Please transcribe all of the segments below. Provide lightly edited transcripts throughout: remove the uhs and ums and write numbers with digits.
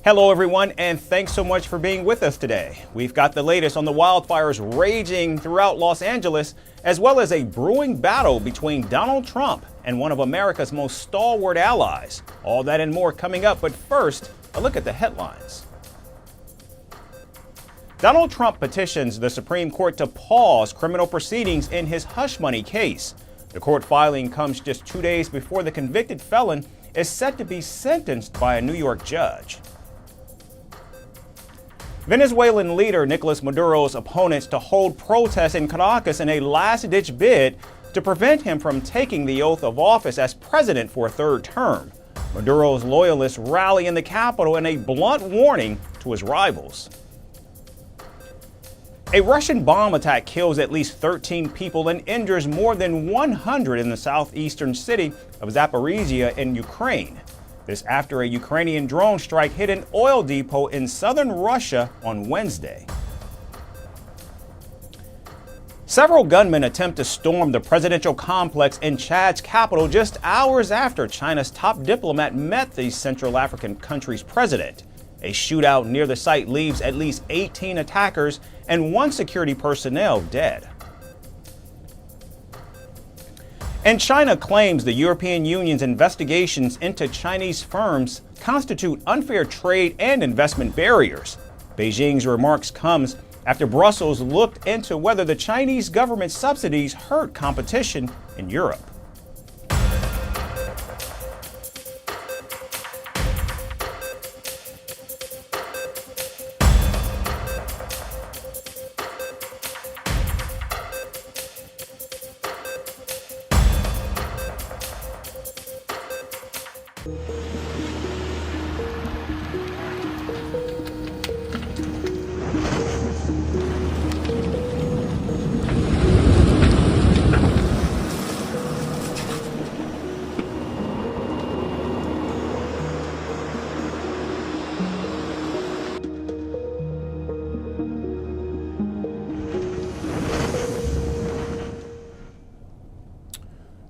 Hello, everyone, and thanks so much for being with us today. We've got the latest on the wildfires raging throughout Los Angeles, as well as a brewing battle between Donald Trump and one of America's most stalwart allies. All that and more coming up, but first, a look at the headlines. Donald Trump petitions the Supreme Court to pause criminal proceedings in his hush money case. The court filing comes just 2 days before the convicted felon is set to be sentenced by a New York judge. Venezuelan leader Nicolas Maduro's opponents to hold protests in Caracas in a last-ditch bid to prevent him from taking the oath of office as president for a third term. Maduro's loyalists rally in the capital in a blunt warning to his rivals. A Russian bomb attack kills at least 13 people and injures more than 100 in the southeastern city of Zaporizhia in Ukraine. This after a Ukrainian drone strike hit an oil depot in southern Russia on Wednesday. Several gunmen attempt to storm the presidential complex in Chad's capital just hours after China's top diplomat met the Central African country's president. A shootout near the site leaves at least 18 attackers and 1 security personnel dead. And China claims the European Union's investigations into Chinese firms constitute unfair trade and investment barriers. Beijing's remarks comes after Brussels looked into whether the Chinese government subsidies hurt competition in Europe.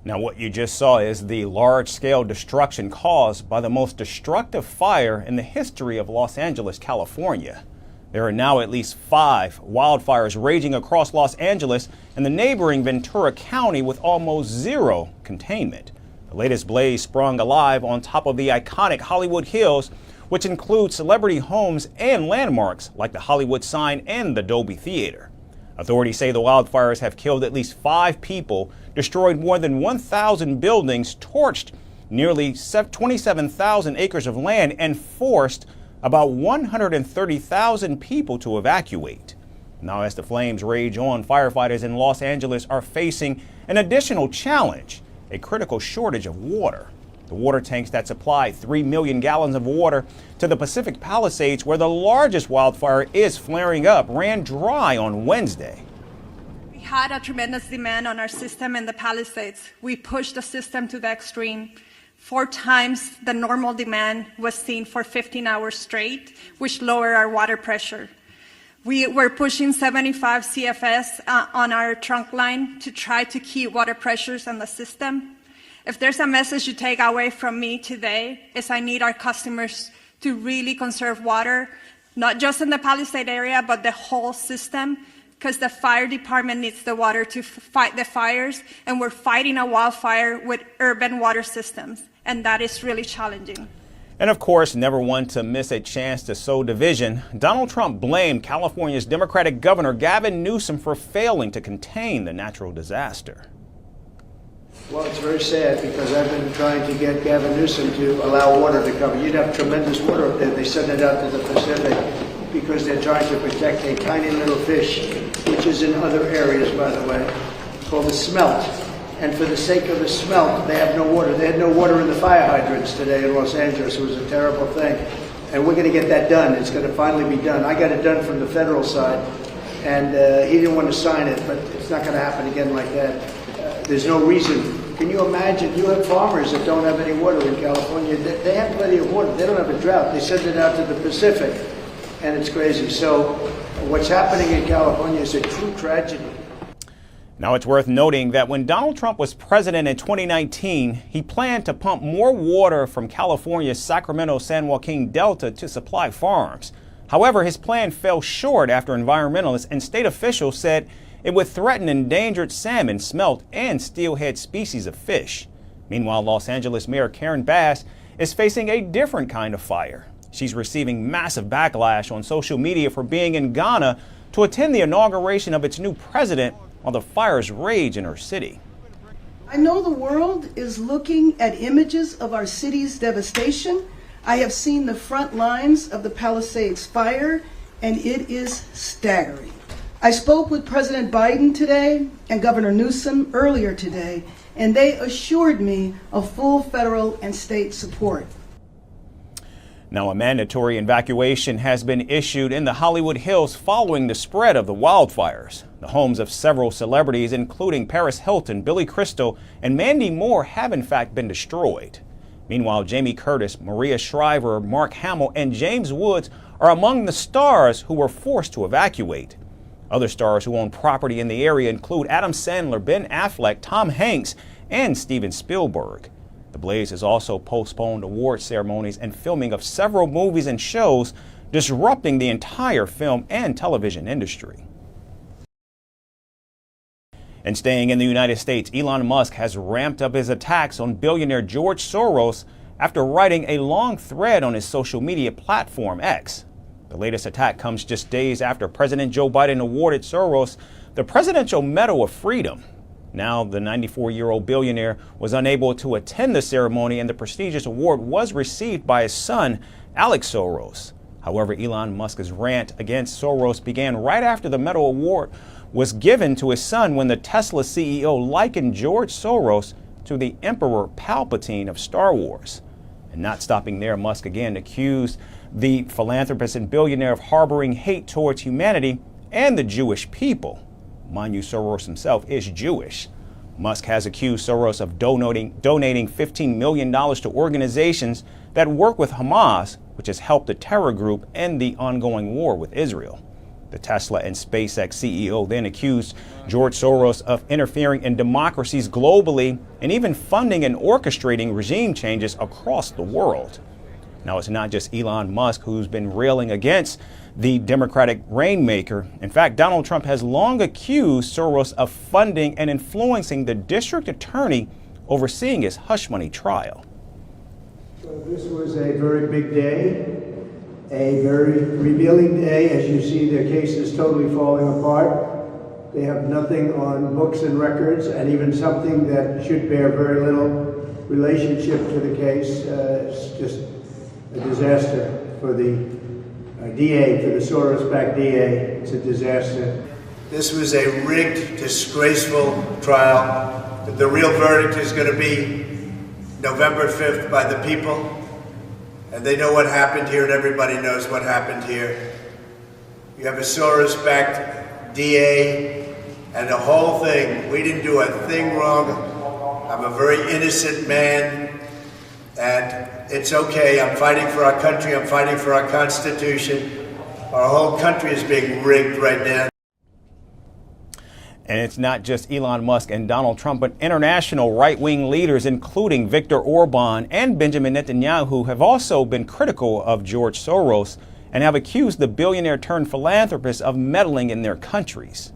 Now, what you just saw is the large-scale destruction caused by the most destructive fire in the history of Los Angeles, California. There are now at least 5 wildfires raging across Los Angeles and the neighboring Ventura County with almost zero containment. The latest blaze sprung alive on top of the iconic Hollywood Hills, which includes celebrity homes and landmarks like the Hollywood sign and the Dolby Theater. Authorities say the wildfires have killed at least 5 people, destroyed more than 1,000 buildings, torched nearly 27,000 acres of land, and forced about 130,000 people to evacuate. Now, as the flames rage on, firefighters in Los Angeles are facing an additional challenge: a critical shortage of water. The water tanks that supply 3 million gallons of water to the Pacific Palisades, where the largest wildfire is flaring up, ran dry on Wednesday. We had a tremendous demand on our system in the Palisades. We pushed the system to the extreme. 4 times the normal demand was seen for 15 hours straight, which lowered our water pressure. We were pushing 75 CFS on our trunk line to try to keep water pressures in the system. If there's a message you take away from me today, is I need our customers to really conserve water, not just in the Palisade area, but the whole system, because the fire department needs the water to fight the fires, and we're fighting a wildfire with urban water systems, and that is really challenging. And of course, never one to miss a chance to sow division, Donald Trump blamed California's Democratic Governor Gavin Newsom for failing to contain the natural disaster. Well, it's very sad because I've been trying to get Gavin Newsom to allow water to come. You'd have tremendous water up there. They send it out to the Pacific because they're trying to protect a tiny little fish, which is in other areas, by the way, called the smelt. And for the sake of the smelt, they have no water. They had no water in the fire hydrants today in Los Angeles. It was a terrible thing. And we're going to get that done. It's going to finally be done. I got it done from the federal side, and he didn't want to sign it, but it's not going to happen again like that. There's no reason. Can you imagine? You have farmers that don't have any water in California. They have plenty of water. They don't have a drought. They send it out to the Pacific, and it's crazy. So what's happening in California is a true tragedy. Now, it's worth noting that when Donald Trump was president in 2019, he planned to pump more water from California's Sacramento-San Joaquin Delta to supply farms. However, his plan fell short after environmentalists and state officials said it would threaten endangered salmon, smelt, and steelhead species of fish. Meanwhile, Los Angeles Mayor Karen Bass is facing a different kind of fire. She's receiving massive backlash on social media for being in Ghana to attend the inauguration of its new president while the fires rage in her city. I know the world is looking at images of our city's devastation. I have seen the front lines of the Palisades fire, and it is staggering. I spoke with President Biden today and Governor Newsom earlier today, and they assured me of full federal and state support. Now, a mandatory evacuation has been issued in the Hollywood Hills following the spread of the wildfires. The homes of several celebrities, including Paris Hilton, Billy Crystal, and Mandy Moore, have in fact been destroyed. Meanwhile, Jamie Curtis, Maria Shriver, Mark Hamill, and James Woods are among the stars who were forced to evacuate. Other stars who own property in the area include Adam Sandler, Ben Affleck, Tom Hanks, and Steven Spielberg. The blaze has also postponed award ceremonies and filming of several movies and shows, disrupting the entire film and television industry. And staying in the United States, Elon Musk has ramped up his attacks on billionaire George Soros after writing a long thread on his social media platform X. The latest attack comes just days after President Joe Biden awarded Soros the Presidential Medal of Freedom. Now, the 94-year-old billionaire was unable to attend the ceremony, and the prestigious award was received by his son, Alex Soros. However, Elon Musk's rant against Soros began right after the medal award was given to his son when the Tesla CEO likened George Soros to the Emperor Palpatine of Star Wars. And not stopping there, Musk again accused the philanthropist and billionaire of harboring hate towards humanity and the Jewish people. Mind you, Soros himself is Jewish. Musk has accused Soros of donating $15 million to organizations that work with Hamas, which has helped the terror group end the ongoing war with Israel. The Tesla and SpaceX CEO then accused George Soros of interfering in democracies globally and even funding and orchestrating regime changes across the world. Now, it's not just Elon Musk who's been railing against the Democratic rainmaker. In fact, Donald Trump has long accused Soros of funding and influencing the district attorney overseeing his hush money trial. So this was a very big day, a very revealing day. As you see, their case is totally falling apart. They have nothing on books and records, and even something that should bear very little relationship to the case. It's just a disaster for the DA, for the Soros-backed DA. It's a disaster. This was a rigged, disgraceful trial. The real verdict is going to be November 5th by the people. And they know what happened here, and everybody knows what happened here. You have a Soros-backed DA, and the whole thing, we didn't do a thing wrong. I'm a very innocent man, and it's okay. I'm fighting for our country. I'm fighting for our Constitution. Our whole country is being rigged right now. And it's not just Elon Musk and Donald Trump, but international right-wing leaders, including Viktor Orban and Benjamin Netanyahu, have also been critical of George Soros and have accused the billionaire-turned-philanthropist of meddling in their countries.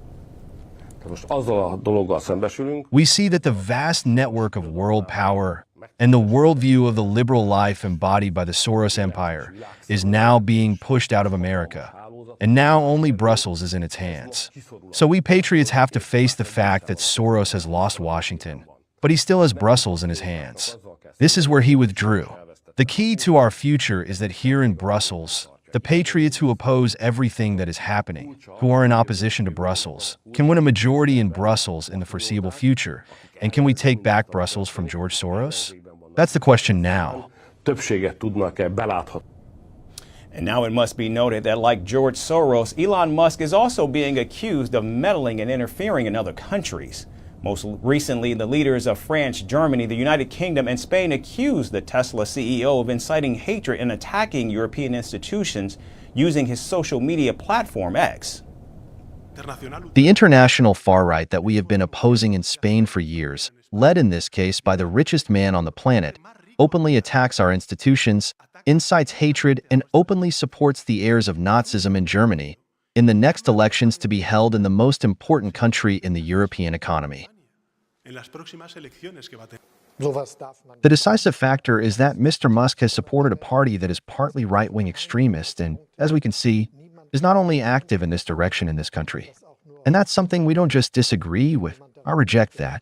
We see that the vast network of world power and the worldview of the liberal life embodied by the Soros empire is now being pushed out of America. And now only Brussels is in its hands. So we patriots have to face the fact that Soros has lost Washington, but he still has Brussels in his hands. This is where he withdrew. The key to our future is that here in Brussels, the patriots who oppose everything that is happening, who are in opposition to Brussels, can win a majority in Brussels in the foreseeable future. And can we take back Brussels from George Soros? That's the question now. And now it must be noted that, like George Soros, Elon Musk is also being accused of meddling and interfering in other countries. Most recently, the leaders of France, Germany, the United Kingdom, and Spain accused the Tesla CEO of inciting hatred and attacking European institutions using his social media platform X. The international far right that we have been opposing in Spain for years, led in this case by the richest man on the planet, openly attacks our institutions, incites hatred, and openly supports the heirs of Nazism in Germany in the next elections to be held in the most important country in the European economy. The decisive factor is that Mr. Musk has supported a party that is partly right-wing extremist and, as we can see, is not only active in this direction in this country. And that's something we don't just disagree with, I reject that.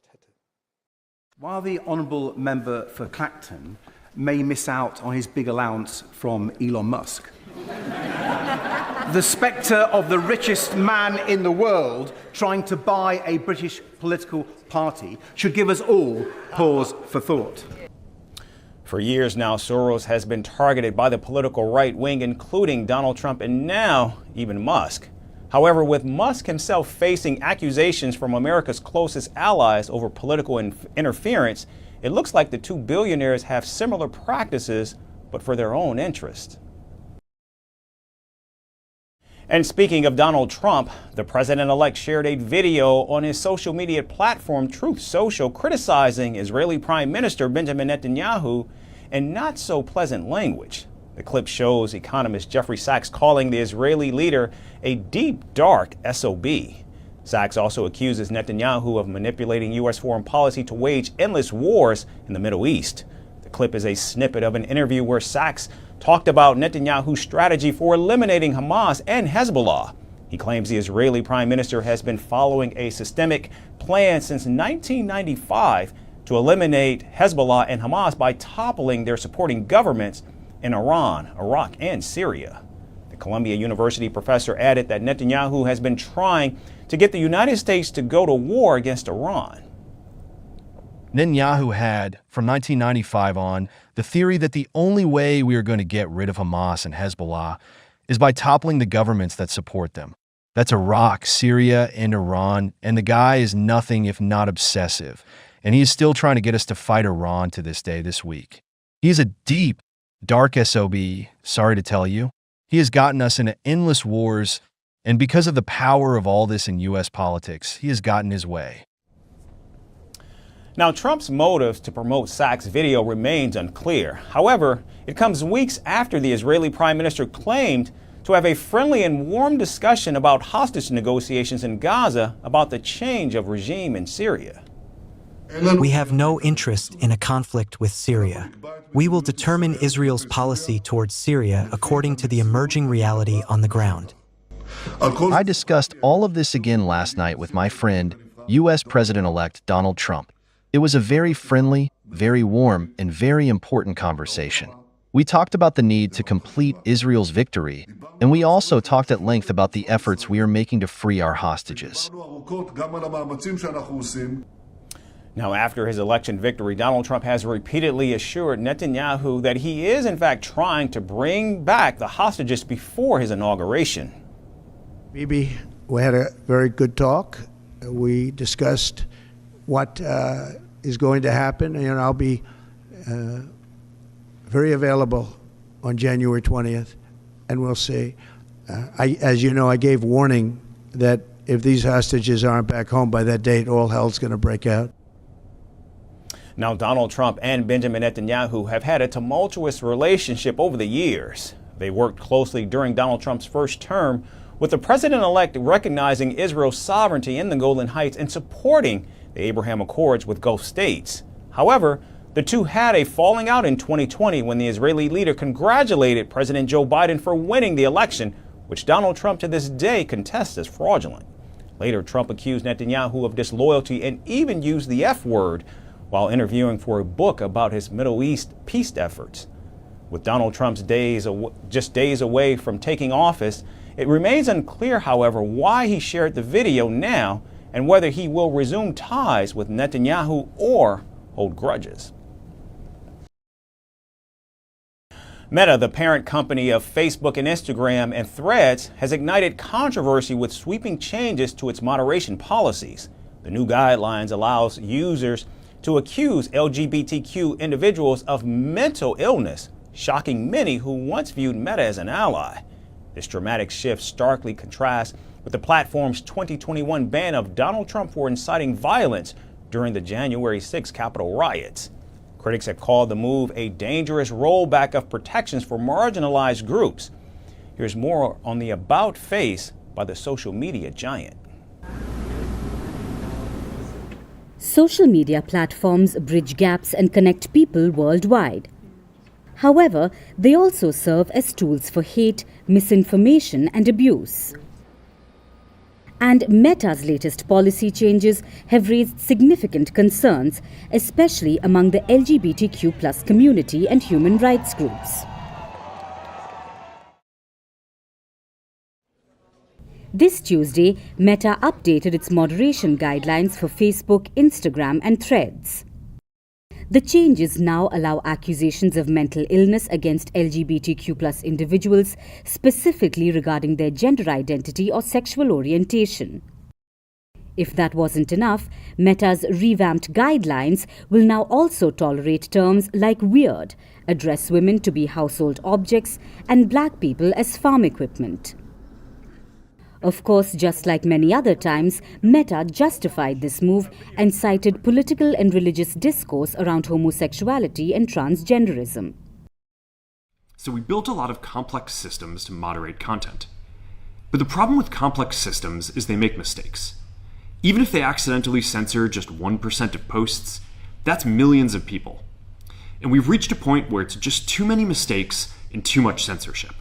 While the honourable member for Clacton may miss out on his big allowance from Elon Musk, the spectre of the richest man in the world trying to buy a British political party should give us all pause for thought. For years now, Soros has been targeted by the political right wing, including Donald Trump and now even Musk. However, with Musk himself facing accusations from America's closest allies over political interference, it looks like the two billionaires have similar practices, but for their own interest. And speaking of Donald Trump, the president-elect shared a video on his social media platform Truth Social criticizing Israeli Prime Minister Benjamin Netanyahu in not so pleasant language. The clip shows economist Jeffrey Sachs calling the Israeli leader a deep, dark SOB. Sachs also accuses Netanyahu of manipulating U.S. foreign policy to wage endless wars in the Middle East. The clip is a snippet of an interview where Sachs talked about Netanyahu's strategy for eliminating Hamas and Hezbollah. He claims the Israeli prime minister has been following a systemic plan since 1995 to eliminate Hezbollah and Hamas by toppling their supporting governments in Iran, Iraq, and Syria. The Columbia University professor added that Netanyahu has been trying to get the United States to go to war against Iran. Netanyahu had, from 1995 on, the theory that the only way we are going to get rid of Hamas and Hezbollah is by toppling the governments that support them. That's Iraq, Syria, and Iran, and the guy is nothing if not obsessive, and he is still trying to get us to fight Iran to this day this week. He is a deep, dark SOB, sorry to tell you. He has gotten us into endless wars, and because of the power of all this in U.S. politics, he has gotten his way. Now, Trump's motives to promote Sachs' video remains unclear. However, it comes weeks after the Israeli prime minister claimed to have a friendly and warm discussion about hostage negotiations in Gaza about the change of regime in Syria. We have no interest in a conflict with Syria. We will determine Israel's policy towards Syria according to the emerging reality on the ground. I discussed all of this again last night with my friend, U.S. President-elect Donald Trump. It was a very friendly, very warm, and very important conversation. We talked about the need to complete Israel's victory, and we also talked at length about the efforts we are making to free our hostages. Now, after his election victory, Donald Trump has repeatedly assured Netanyahu that he is, in fact, trying to bring back the hostages before his inauguration. Bibi, we had a very good talk. We discussed what is going to happen, and I'll be very available on January 20th, and we'll see. As you know, I gave warning that if these hostages aren't back home by that date, all hell's going to break out. Now, Donald Trump and Benjamin Netanyahu have had a tumultuous relationship over the years. They worked closely during Donald Trump's first term, with the president-elect recognizing Israel's sovereignty in the Golan Heights and supporting the Abraham Accords with Gulf states. However, the two had a falling out in 2020 when the Israeli leader congratulated President Joe Biden for winning the election, which Donald Trump to this day contests as fraudulent. Later, Trump accused Netanyahu of disloyalty and even used the F word while interviewing for a book about his Middle East peace efforts. With Donald Trump's just days away from taking office, it remains unclear, however, why he shared the video now and whether he will resume ties with Netanyahu or hold grudges. Meta, the parent company of Facebook and Instagram and Threads, has ignited controversy with sweeping changes to its moderation policies. The new guidelines allows users to accuse LGBTQ individuals of mental illness, shocking many who once viewed Meta as an ally. This dramatic shift starkly contrasts with the platform's 2021 ban of Donald Trump for inciting violence during the January 6 Capitol riots. Critics have called the move a dangerous rollback of protections for marginalized groups. Here's more on the about face by the social media giant. Social media platforms bridge gaps and connect people worldwide. However, they also serve as tools for hate, misinformation, and abuse. And Meta's latest policy changes have raised significant concerns, especially among the LGBTQ+ community and human rights groups. This Tuesday, Meta updated its moderation guidelines for Facebook, Instagram, and Threads. The changes now allow accusations of mental illness against LGBTQ+ individuals, specifically regarding their gender identity or sexual orientation. If that wasn't enough, Meta's revamped guidelines will now also tolerate terms like weird, address women to be household objects, and black people as farm equipment. Of course, just like many other times, Meta justified this move and cited political and religious discourse around homosexuality and transgenderism. So we built a lot of complex systems to moderate content. But the problem with complex systems is they make mistakes. Even if they accidentally censor just 1% of posts, that's millions of people. And we've reached a point where it's just too many mistakes and too much censorship.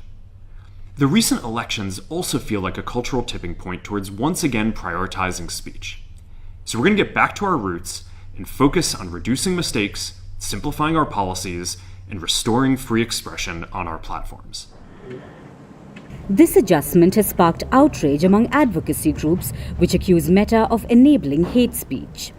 The recent elections also feel like a cultural tipping point towards once again prioritizing speech. So we're going to get back to our roots and focus on reducing mistakes, simplifying our policies, and restoring free expression on our platforms. This adjustment has sparked outrage among advocacy groups, which accuse Meta of enabling hate speech.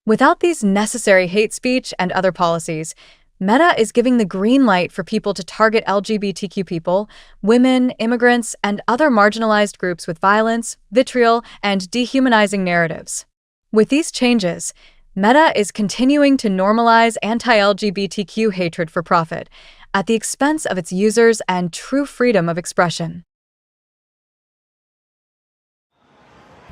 Without these necessary hate speech and other policies, Meta is giving the green light for people to target LGBTQ people, women, immigrants, and other marginalized groups with violence, vitriol, and dehumanizing narratives. With these changes, Meta is continuing to normalize anti-LGBTQ hatred for profit at the expense of its users and true freedom of expression.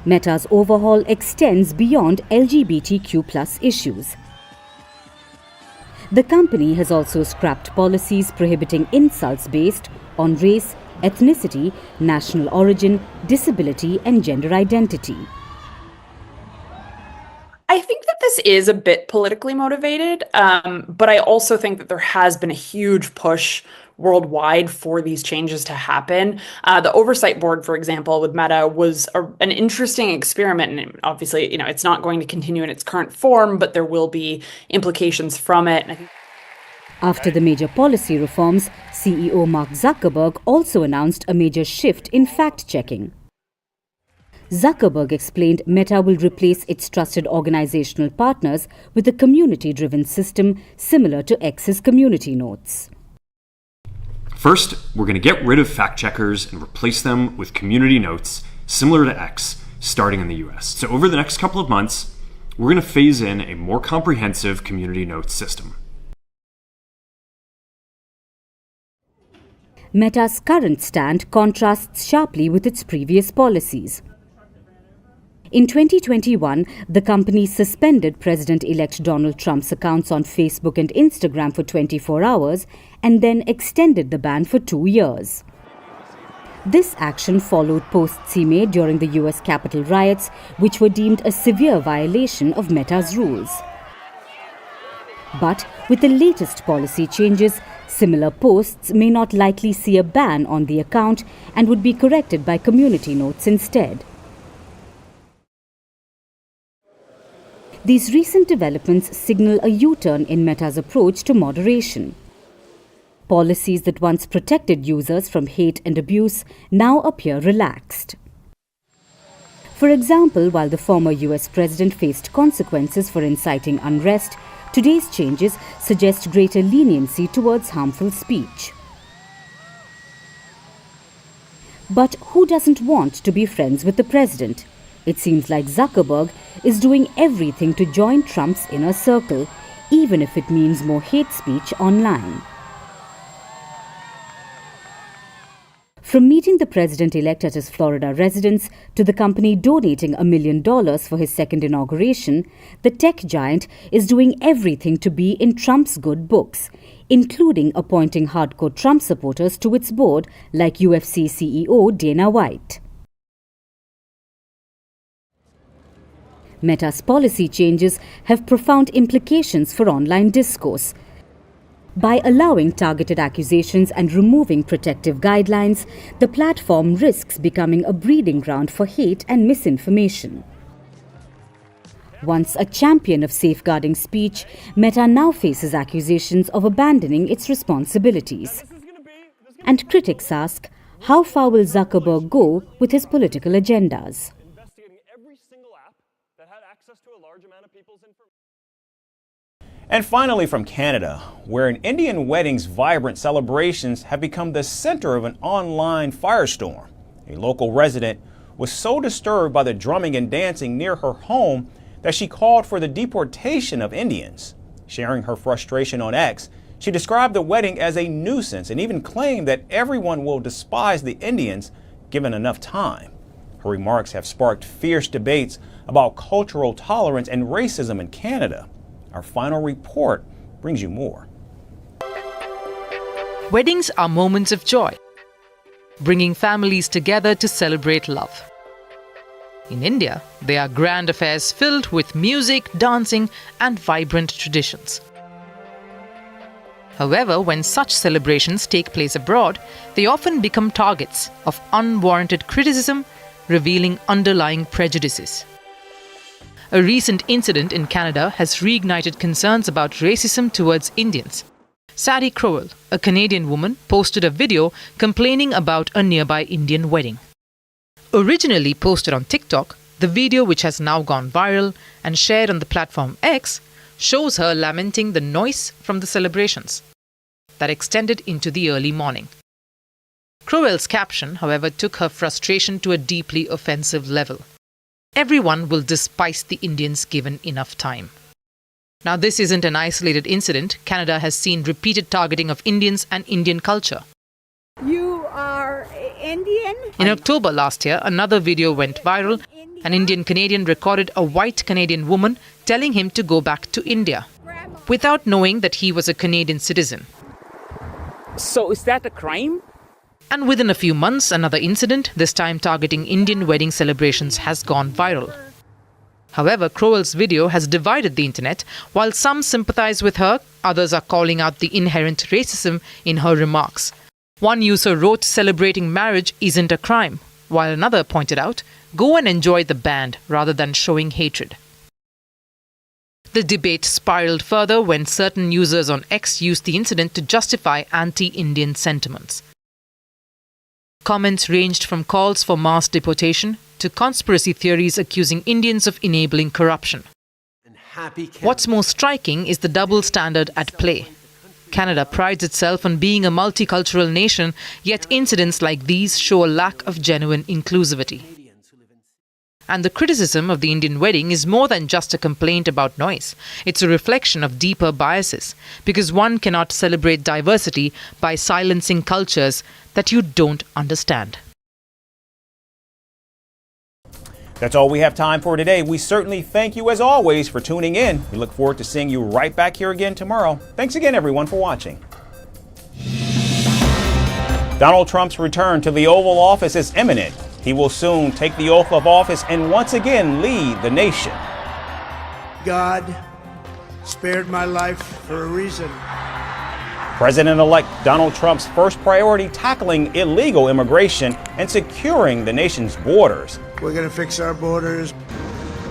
Meta's overhaul extends beyond LGBTQ+ issues. The company has also scrapped policies prohibiting insults based on race, ethnicity, national origin, disability, and gender identity. I think that this is a bit politically motivated, but I also think that there has been a huge push worldwide for these changes to happen. The oversight board, for example, with Meta was an interesting experiment, and obviously, it's not going to continue in its current form, but there will be implications from it. After the major policy reforms, CEO Mark Zuckerberg also announced a major shift in fact-checking. Zuckerberg explained Meta will replace its trusted organizational partners with a community-driven system similar to X's community notes. First, we're going to get rid of fact-checkers and replace them with community notes similar to X, starting in the US. So over the next couple of months, we're going to phase in a more comprehensive community notes system. Meta's current stand contrasts sharply with its previous policies. In 2021, the company suspended President-elect Donald Trump's accounts on Facebook and Instagram for 24 hours and then extended the ban for 2 years. This action followed posts he made during the US Capitol riots, which were deemed a severe violation of Meta's rules. But with the latest policy changes, similar posts may not likely see a ban on the account and would be corrected by community notes instead. These recent developments signal a U-turn in Meta's approach to moderation. Policies that once protected users from hate and abuse now appear relaxed. For example, while the former US president faced consequences for inciting unrest, today's changes suggest greater leniency towards harmful speech. But who doesn't want to be friends with the president? It seems like Zuckerberg is doing everything to join Trump's inner circle, even if it means more hate speech online. From meeting the president-elect at his Florida residence to the company donating $1 million for his second inauguration, the tech giant is doing everything to be in Trump's good books, including appointing hardcore Trump supporters to its board like UFC CEO Dana White. Meta's policy changes have profound implications for online discourse. By allowing targeted accusations and removing protective guidelines, the platform risks becoming a breeding ground for hate and misinformation. Once a champion of safeguarding speech, Meta now faces accusations of abandoning its responsibilities. And critics ask, how far will Zuckerberg go with his political agendas? And finally from Canada, where in Indian weddings, vibrant celebrations have become the center of an online firestorm. A local resident was so disturbed by the drumming and dancing near her home that she called for the deportation of Indians. Sharing her frustration on X, she described the wedding as a nuisance and even claimed that everyone will despise the Indians given enough time. Her remarks have sparked fierce debates about cultural tolerance and racism in Canada. Our final report brings you more. Weddings are moments of joy, bringing families together to celebrate love. In India, they are grand affairs filled with music, dancing, and vibrant traditions. However, when such celebrations take place abroad, they often become targets of unwarranted criticism, revealing underlying prejudices. A recent incident in Canada has reignited concerns about racism towards Indians. Sadie Crowell, a Canadian woman, posted a video complaining about a nearby Indian wedding. Originally posted on TikTok, the video, which has now gone viral and shared on the platform X, shows her lamenting the noise from the celebrations that extended into the early morning. Crowell's caption, however, took her frustration to a deeply offensive level. Everyone will despise the Indians given enough time. Now, this isn't an isolated incident. Canada has seen repeated targeting of Indians and Indian culture. You are Indian? In October last year, another video went viral. An Indian Canadian recorded a white Canadian woman telling him to go back to India, without knowing that he was a Canadian citizen. So is that a crime? And within a few months, another incident, this time targeting Indian wedding celebrations, has gone viral. However, Crowell's video has divided the internet. While some sympathize with her, others are calling out the inherent racism in her remarks. One user wrote celebrating marriage isn't a crime, while another pointed out, go and enjoy the band rather than showing hatred. The debate spiraled further when certain users on X used the incident to justify anti-Indian sentiments. Comments ranged from calls for mass deportation to conspiracy theories accusing Indians of enabling corruption. What's more striking is the double standard at play. Canada prides itself on being a multicultural nation, yet incidents like these show a lack of genuine inclusivity. And the criticism of the Indian wedding is more than just a complaint about noise. It's a reflection of deeper biases, because one cannot celebrate diversity by silencing cultures that you don't understand. That's all we have time for today. We certainly thank you as always for tuning in. We look forward to seeing you right back here again tomorrow. Thanks again, everyone, for watching. Donald Trump's return to the Oval Office is imminent. He will soon take the oath of office and once again lead the nation. God spared my life for a reason. President-elect Donald Trump's first priority tackling illegal immigration and securing the nation's borders. We're going to fix our borders.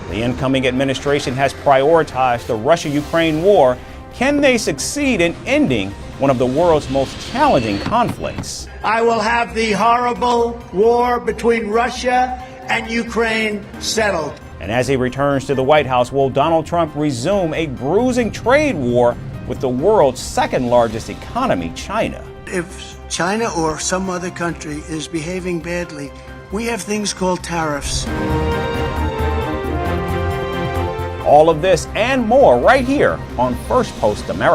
The incoming administration has prioritized the Russia-Ukraine war. Can they succeed in ending one of the world's most challenging conflicts? I will have the horrible war between Russia and Ukraine settled. And as he returns to the White House, will Donald Trump resume a bruising trade war with the world's second largest economy, China? If China or some other country is behaving badly, we have things called tariffs. All of this and more right here on Firstpost America.